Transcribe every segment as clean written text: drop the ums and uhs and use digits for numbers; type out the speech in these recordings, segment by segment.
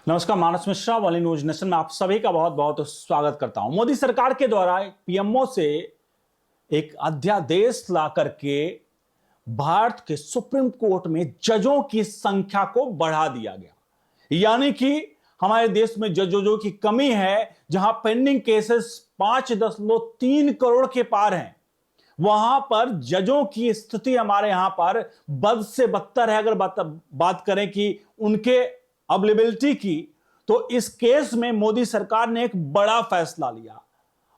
नमस्कार, मानस मिश्रा वाली news nation में आप सभी का बहुत बहुत स्वागत करता हूं। मोदी सरकार के द्वारा पीएमओ से एक अध्यादेश ला करके भारत के सुप्रीम कोर्ट में जजों की संख्या को बढ़ा दिया गया। यानी कि हमारे देश में जजों की कमी है, जहां पेंडिंग केसेस 5.3 करोड़ के पार हैं, वहां पर जजों की स्थिति हमारे यहां पर बद से बदतर है। अगर बात करें कि उनके अवेलेबिलिटी की, तो इस केस में मोदी सरकार ने एक बड़ा फैसला लिया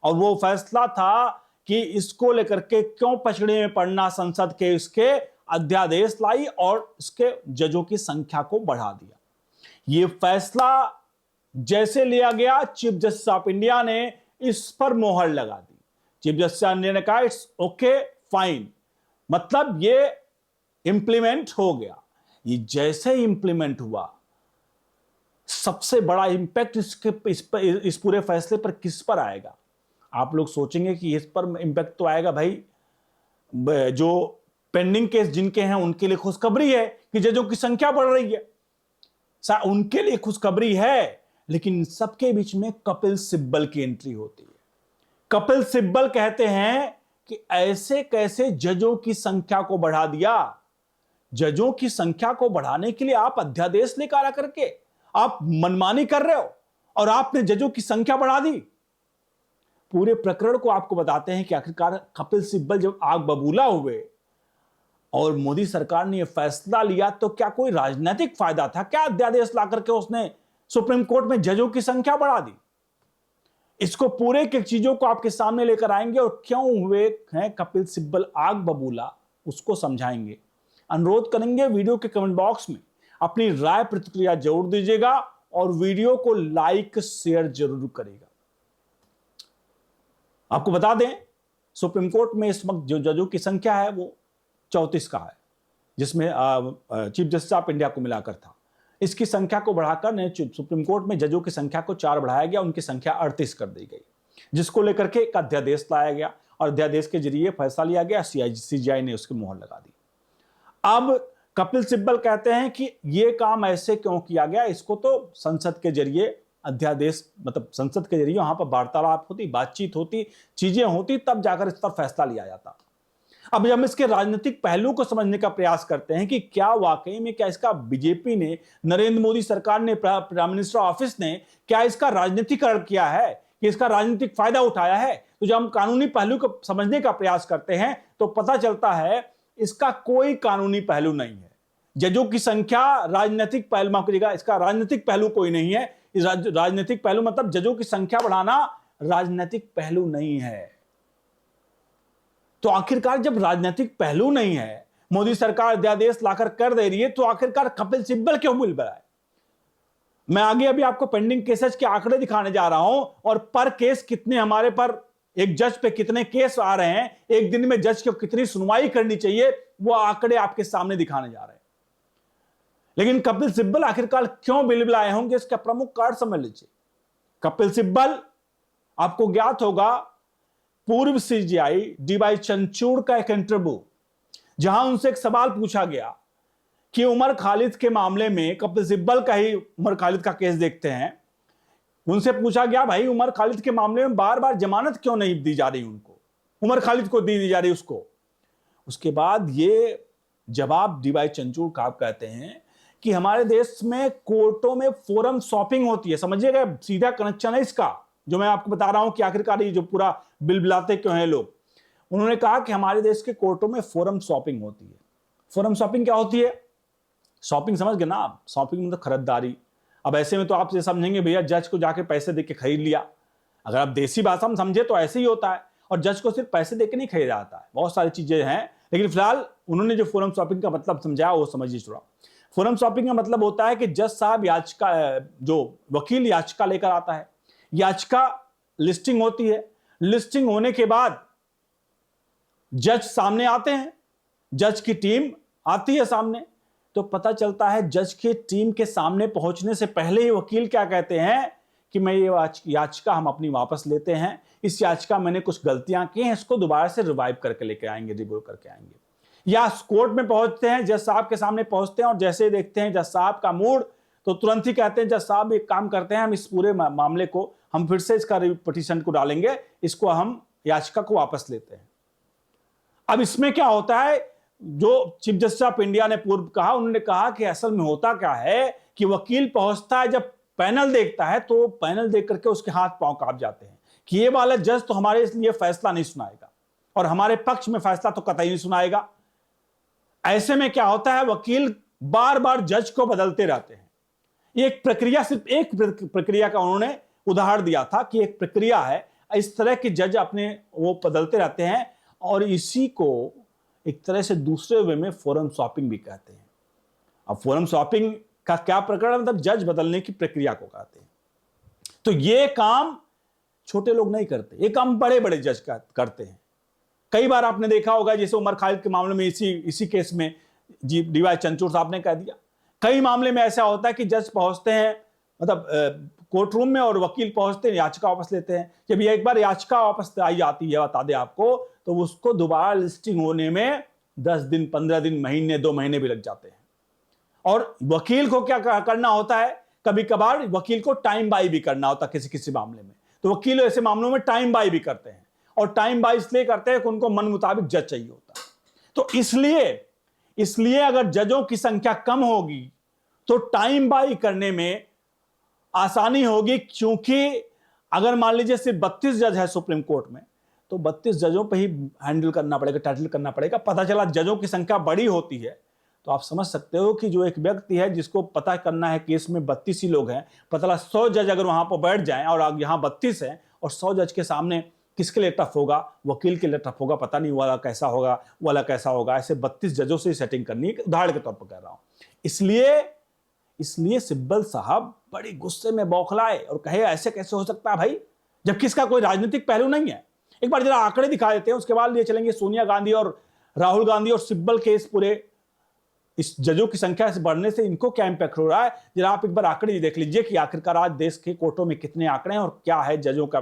और वो फैसला था कि इसको लेकर के क्यों पछड़ी में पड़ना, संसद के इसके अध्यादेश लाई और इसके जजों की संख्या को बढ़ा दिया। ये फैसला जैसे लिया गया, चीफ जस्टिस ऑफ इंडिया ने इस पर मोहर लगा दी। चीफ जस्टिस ऑफ इंडिया ने कहा इट्स ओके फाइन, मतलब ये इंप्लीमेंट हो गया। ये जैसे इंप्लीमेंट हुआ, सबसे बड़ा इंपैक्ट इस पूरे फैसले पर किस पर आएगा? आप लोग सोचेंगे कि इस पर इंपैक्ट तो आएगा भाई, जो पेंडिंग केस जिनके हैं उनके लिए खुशखबरी है कि जजों की संख्या बढ़ रही है, उनके लिए खुशखबरी है। लेकिन सबके बीच में कपिल सिब्बल की एंट्री होती है। कपिल सिब्बल कहते हैं कि ऐसे कैसे जजों की संख्या को बढ़ा दिया? जजों की संख्या को बढ़ाने के लिए आप अध्यादेश लेकर आ करके आप मनमानी कर रहे हो और आपने जजों की संख्या बढ़ा दी। पूरे प्रकरण को आपको बताते हैं कि आखिरकार कपिल सिब्बल जब आग बबूला हुए और मोदी सरकार ने यह फैसला लिया, तो क्या कोई राजनीतिक फायदा था? क्या अध्यादेश ला करके उसने सुप्रीम कोर्ट में जजों की संख्या बढ़ा दी? इसको पूरे की चीजों को आपके सामने लेकर आएंगे और क्यों हुए हैं कपिल सिब्बल आग बबूला, उसको समझाएंगे। अनुरोध करेंगे वीडियो के कमेंट बॉक्स में अपनी राय प्रतिक्रिया जरूर दीजिएगा और वीडियो को लाइक शेयर जरूर करेगा। आपको बता दें, सुप्रीम कोर्ट में इस वक्त जो जजों की संख्या है वो 34 का है, जिसमें चीफ जस्टिस ऑफ इंडिया को मिलाकर था। इसकी संख्या को बढ़ाकर सुप्रीम कोर्ट में जजों की संख्या को 4 बढ़ाया गया, उनकी संख्या 38 कर दी गई, जिसको लेकर के एक अध्यादेश लाया गया और अध्यादेश के जरिए फैसला लिया गया। सीजीआई ने उसकी मोहर लगा दी। अब कपिल सिब्बल कहते हैं कि यह काम ऐसे क्यों किया गया, इसको तो संसद के जरिए अध्यादेश, मतलब संसद के जरिए वहां पर वार्तालाप होती, बातचीत होती, चीजें होती, तब जाकर इस पर फैसला लिया जाता। अब हम इसके राजनीतिक पहलू को समझने का प्रयास करते हैं कि क्या वाकई में क्या इसका बीजेपी ने, नरेंद्र मोदी सरकार ने, प्राइम मिनिस्टर ऑफिस ने क्या इसका राजनीतिकरण किया है कि इसका राजनीतिक फायदा उठाया है? तो जब हम कानूनी पहलू को समझने का प्रयास करते हैं तो पता चलता है इसका कोई कानूनी पहलू नहीं है। जजों की संख्या राजनीतिक पहलू, माफ करिएगा, इसका राजनीतिक पहलू कोई नहीं है। राजनीतिक पहलू मतलब जजों की संख्या बढ़ाना राजनीतिक पहलू नहीं है। तो आखिरकार जब राजनीतिक पहलू नहीं है, मोदी सरकार अध्यादेश लाकर कर दे रही है, तो आखिरकार कपिल सिब्बल क्यों बिल बनाए? मैं आगे अभी आपको पेंडिंग केसेस के आंकड़े दिखाने जा रहा हूं और पर केस कितने हमारे पर, एक जज पे कितने केस आ रहे हैं, एक दिन में जज को कितनी सुनवाई करनी चाहिए, वो आंकड़े आपके सामने दिखाने जा रहे हैं। लेकिन कपिल सिब्बल आखिरकार क्यों बिल लाए होंगे, इसका प्रमुख कारण समझ लीजिए। कपिल सिब्बल, आपको ज्ञात होगा, पूर्व सीजीआई डीवाई चंद्रचूड़ का एक इंटरव्यू, जहां उनसे एक सवाल पूछा गया कि उमर खालिद के मामले में, कपिल सिब्बल का ही उमर खालिद का केस देखते हैं, उनसे पूछा गया भाई उमर खालिद के मामले में बार बार जमानत क्यों नहीं दी जा रही उनको, उमर खालिद को दी जा रही उसको। उसके बाद ये जवाब डीवाई चंद्रचूड़ का कहते हैं कि हमारे देश में कोर्टों में फोरम शॉपिंग होती है। समझिएगा, सीधा कनेक्शन है इसका, जो मैं आपको बता रहा हूं कि आखिरकार ये जो पूरा बिल बिलाते क्यों हैं लोग। उन्होंने कहा कि हमारे देश के कोर्टों में फोरम शॉपिंग होती है। फोरम शॉपिंग क्या होती है? शॉपिंग समझ गए ना आप? शॉपिंग मतलब खरीदारी। अब ऐसे में तो आप ये समझेंगे भैया जज को जाके पैसे देके खरीद लिया। अगर आप देसी भाषा में समझे तो ऐसे ही होता है, और जज को सिर्फ पैसे देके नहीं खरीदा जाता है, बहुत सारी चीजें हैं। लेकिन फिलहाल उन्होंने जो फोरम शॉपिंग का मतलब समझाया वो समझिए थोड़ा। फोरम शॉपिंग का मतलब होता है कि जज साहब याचिका, जो वकील याचिका लेकर आता है, याचिका लिस्टिंग होती है, लिस्टिंग होने के बाद जज सामने आते हैं, जज की टीम आती है सामने, तो पता चलता है जज की टीम के सामने पहुंचने से पहले ही वकील क्या कहते हैं कि मैं ये याचिका हम अपनी वापस लेते हैं, इस याचिका मैंने कुछ गलतियां की हैं, इसको दोबारा से रिवाइव करके लेके आएंगे, रिव्यू करके आएंगे। या कोर्ट में पहुंचते हैं, जज साहब के सामने पहुंचते हैं और जैसे ही देखते हैं जज साहब का मूड तो तुरंत ही कहते हैं जज साहब एक काम करते हैं, हम इस पूरे मामले को हम फिर से इसका पिटीशन को डालेंगे, इसको हम याचिका को वापस लेते हैं। अब इसमें क्या होता है, जो चीफ जस्टिस ऑफ इंडिया ने पूर्व कहा, उन्होंने कहा कि असल में होता क्या है कि वकील पहुंचता है, जब पैनल देखता है तो पैनल देख करके उसके हाथ पांव कांप जाते हैं कि ये वाला जज तो हमारे लिए फैसला नहीं सुनाएगा और हमारे पक्ष में फैसला तो कतई नहीं सुनाएगा। ऐसे में क्या होता है, वकील बार बार जज को बदलते रहते हैं। ये एक प्रक्रिया, सिर्फ एक प्रक्रिया का उन्होंने उदाहरण दिया था कि एक प्रक्रिया है, इस तरह के जज अपने वो बदलते रहते हैं और इसी को एक तरह से दूसरे वे में फोरम शॉपिंग भी कहते हैं। अब फोरम शॉपिंग का क्या प्रकरण, मतलब जज बदलने की प्रक्रिया को कहते हैं। तो ये काम छोटे लोग नहीं करते, ये काम बड़े बड़े जज करते हैं। कई बार आपने देखा होगा, जैसे उमर खालिद के मामले में इसी केस में जी डीवाई चंद्रचूड़ साहब ने कह दिया। कई मामले में ऐसा होता है कि जज पहुंचते हैं, मतलब कोर्ट रूम में, और वकील पहुंचते हैं, याचिका वापस लेते हैं। जब ये एक बार याचिका वापस आई जाती है, बता दें आपको, तो उसको दोबारा लिस्टिंग होने में 10 दिन, 15 दिन, महीने, 2 महीने भी लग जाते हैं। और वकील को क्या करना होता है, कभी कभार वकील को टाइम बाई भी करना होता है किसी किसी मामले में। तो वकील ऐसे मामलों में टाइम बाई भी करते हैं, और टाइम बाई इसलिए करते हैं कि उनको मन मुताबिक जज चाहिए होता है। तो इसलिए अगर जजों की संख्या कम होगी तो टाइम बाई करने में आसानी होगी, क्योंकि अगर मान लीजिए सिर्फ 32 जज है सुप्रीम कोर्ट में, तो 32 जजों पे ही हैंडल करना पड़ेगा, टैटल करना पड़ेगा। पता चला जजों की संख्या बड़ी होती है, तो आप समझ सकते हो कि जो एक व्यक्ति है जिसको पता करना है केस में 32 ही लोग हैं, पता चला 100 जज अगर वहां पर बैठ जाएं और यहाँ 32 हैं, और 100 जज के सामने किसके लिए टफ होगा, वकील के लिए टफ होगा, पता नहीं वाला कैसा होगा, वाला कैसा होगा। ऐसे 32 जजों से सेटिंग करनी है, उदाहरण के तौर पर कह रहा हूं। इसलिए सिब्बल साहब बड़ी गुस्से में बौखलाए और कहे ऐसे कैसे हो सकता है भाई, जबकि इसका कोई राजनीतिक पहलू नहीं है। एक बार जरा आंकड़े दिखा देते हैं, उसके बाद लिए चलेंगे सोनिया गांधी और राहुल गांधी और सिब्बल के इस पूरे इस जजों की संख्या से बढ़ने से इनको क्या इंपैक्ट हो रहा है। जरा आप एक बार आंकड़े देख लीजिए कि आखिरकार आज देश के कोर्टों में कितने आंकड़े हैं और क्या है जजों का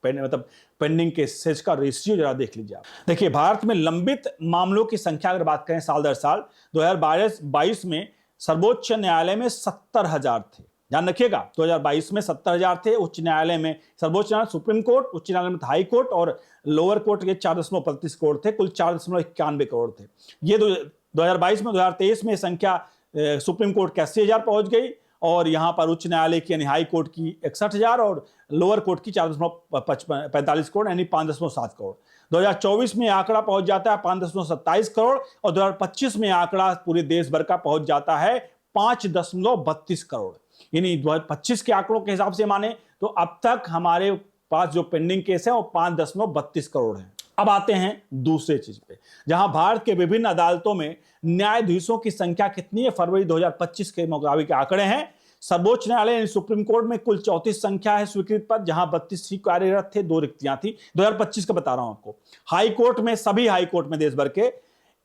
मतलब पेंडिंग केसेज का रेशियो, जरा देख लीजिए आप। देखिए, भारत में लंबित मामलों की संख्या अगर बात करें साल दर साल, 2022 में सर्वोच्च न्यायालय में 70,000 थे। ध्यान रखिएगा, 2022 में 70,000 थे। उच्च न्यायालय में, सर्वोच्च न्यायालय सुप्रीम कोर्ट, उच्च न्यायालय में हाई कोर्ट और लोअर कोर्ट के 4.35 करोड़ थे, कुल 4.91 करोड़ थे। ये 2022 में, 2023 में संख्या सुप्रीम कोर्ट के 80,000 पहुंच गई, और यहां पर उच्च न्यायालय की यानी हाई कोर्ट की 61,000 और लोअर कोर्ट की 4.45 करोड़ यानी 5.7 करोड़। 2024 में आंकड़ा पहुंच जाता है 5.27 करोड़, और 2025 में आंकड़ा पूरे देश भर का पहुंच जाता है 5.32 करोड़। यानी 2025 के आंकड़ों के हिसाब से माने तो अब तक हमारे पास जो पेंडिंग केस है वो 5.32 करोड़ है। अब आते हैं दूसरे चीज पे, जहां भारत के विभिन्न अदालतों में न्यायाधीशों की संख्या कितनी है। फरवरी 2025 के मुताबिक आंकड़े हैं। सर्वोच्च न्यायालय यानी सुप्रीम कोर्ट में कुल 34 संख्या है स्वीकृत पद, जहां 32 ही कार्यरत थे, 2 रिक्तियां थी। 2025 का बता रहा हूं आपको। हाई कोर्ट में, सभी हाई कोर्ट में देश भर के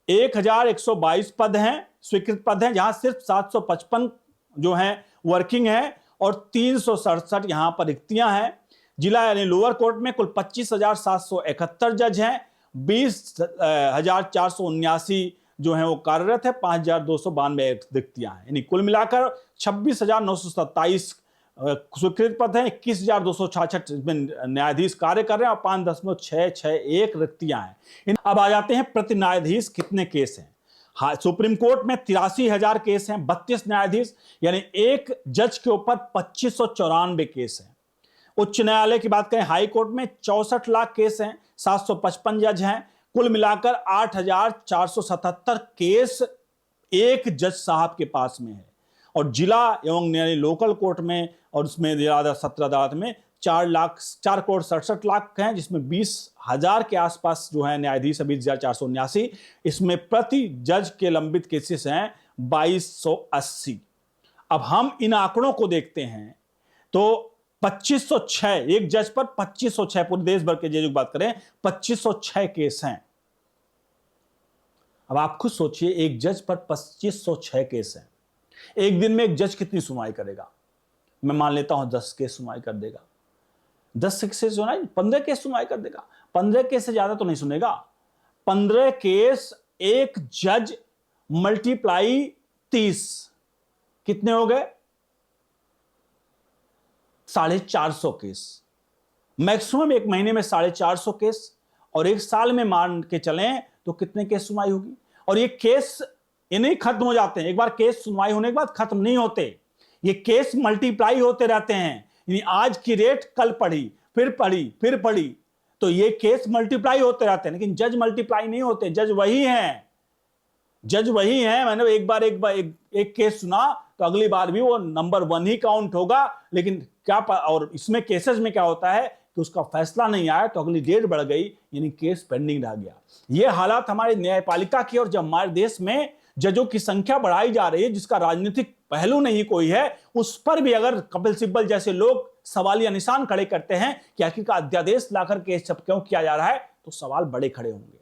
1122 पद हैं, स्वीकृत पद हैं, जहां सिर्फ 755 जो हैं वर्किंग है और 367 यहां पर रिक्तियां हैं। जिला यानी लोअर कोर्ट में कुल 25,771 जज हैं, 20,479 जो हैं वो कार्यरत है, 5,292 रिक्तियां हैं। यानी कुल मिलाकर 26,927 स्वीकृत पद हैं, 21,266 न्यायाधीश कार्य कर रहे हैं और 5.661 रिक्तियां हैं। अब आ जाते हैं प्रति न्यायाधीश कितने केस हैं। हाँ, सुप्रीम कोर्ट में 83,000 केस हैं, 32 न्यायाधीश यानी एक जज के ऊपर 2594 केस हैं। उच्च न्यायालय की बात करें, हाई कोर्ट में 64 लाख केस हैं, 755 जज हैं। कुल मिलाकर 8,477 केस एक जज साहब के पास में है। और जिला एवं यानी लोकल कोर्ट में और उसमें सत्र अदालत में 4,67 हैं, जिसमें 20,000 के आसपास जो है न्यायाधीश, 20,479। इसमें प्रति जज के लंबित केसेस हैं 2,280। अब हम इन आंकड़ों को देखते हैं तो 2,506, एक जज पर 2,506, पूरे देश भर के जज की बात करें 2,506 केस हैं। अब आप खुद सोचिए, एक जज पर 2,506 केस हैं। एक दिन में एक जज कितनी सुनवाई करेगा? मैं मान लेता हूं 10 केस सुनवाई कर देगा। 10 केस सुनाई, 15 केस सुनवाई कर देगा। 15 केस से ज्यादा तो नहीं सुनेगा। 15 केस एक जज मल्टीप्लाई 30 कितने हो गए? 450 केस, मैक्सिमम एक महीने में 450 केस, और एक साल में मान के चलें तो कितने केस सुनवाई होगी। और ये केस ये नहीं खत्म हो जाते हैं, एक बार केस सुनवाई होने के बाद खत्म नहीं होते, ये केस मल्टीप्लाई होते रहते हैं। यानी आज की रेट कल पढ़ी, फिर पढ़ी, फिर पढ़ी, तो ये केस मल्टीप्लाई होते रहते हैं, लेकिन जज मल्टीप्लाई नहीं होते, जज वही हैं, जज वही हैं। मैंने एक बार एक केस सुना तो अगली बार भी वो नंबर 1 ही काउंट होगा, लेकिन क्या और इसमें केसेस में क्या होता है कि उसका फैसला नहीं आया तो अगली डेट बढ़ गई, यानी केस पेंडिंग रह गया। ये हालात हमारी न्यायपालिका की, और जब हमारे देश में जजों की संख्या बढ़ाई जा रही है जिसका राजनीतिक पहलू नहीं कोई है, उस पर भी अगर कपिल सिब्बल जैसे लोग सवालिया निशान खड़े करते हैं कि आखिरकार अध्यादेश लाकर केस जब क्यों किया जा रहा है, तो सवाल बड़े खड़े होंगे।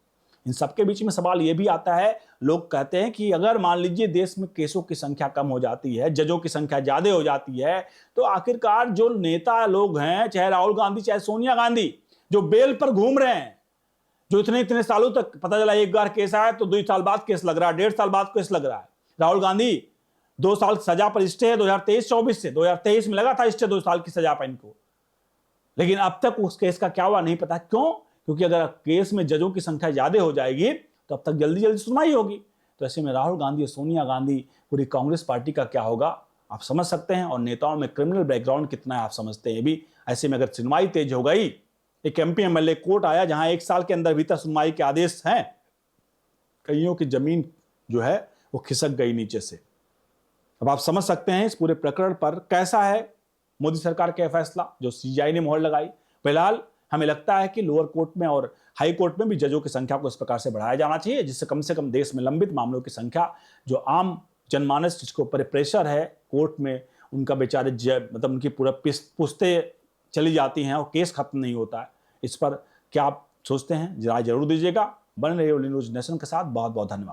इन सबके बीच में सवाल यह भी आता है, लोग कहते हैं कि अगर मान लीजिए देश में केसों की संख्या कम हो जाती है, जजों की संख्या ज्यादा हो जाती है, तो आखिरकार जो नेता लोग हैं, चाहे राहुल गांधी चाहे सोनिया गांधी, जो बेल पर घूम रहे हैं, जो इतने सालों तक पता चला एक बार केस आया तो 2 साल बाद केस लग रहा है, 1.5 साल बाद केस लग रहा है। राहुल गांधी 2 साल सजा पर स्टे है 2023-24 से, 2023 में लगा था स्टे 2 साल की सजा पर इनको, लेकिन अब तक उस केस का क्या हुआ नहीं पता। क्यों? क्योंकि अगर केस में जजों की संख्या ज्यादा हो जाएगी तो अब तक जल्दी जल्दी सुनवाई होगी। तो ऐसे में राहुल गांधी और सोनिया गांधी, पूरी कांग्रेस पार्टी का क्या होगा आप समझ सकते हैं, और नेताओं में क्रिमिनल बैकग्राउंड कितना है आप समझते हैं भी। ऐसे में अगर सुनवाई तेज हो गई, एक MP MLA कोर्ट आया जहां 1 साल के अंदर भीतर सुनवाई के आदेश हैं, कईयों की जमीन जो है वो खिसक गई नीचे से। अब आप समझ सकते हैं इस पूरे प्रकरण पर कैसा है मोदी सरकार का फैसला जो CBI ने मोहर लगाई। फिलहाल हमें लगता है कि लोअर कोर्ट में और हाई कोर्ट में भी जजों की संख्या को इस प्रकार से बढ़ाया जाना चाहिए, जिससे कम से कम देश में लंबित मामलों की संख्या, जो आम जनमानस जिसके ऊपर प्रेशर है कोर्ट में, उनका बेचारे मतलब उनकी पूरा पुश्तें चली जाती हैं और केस खत्म नहीं होता है। इस पर क्या आप सोचते हैं, राय जरूर दीजिएगा। बने रहिए न्यूज़ नेशन के साथ। बहुत बहुत धन्यवाद।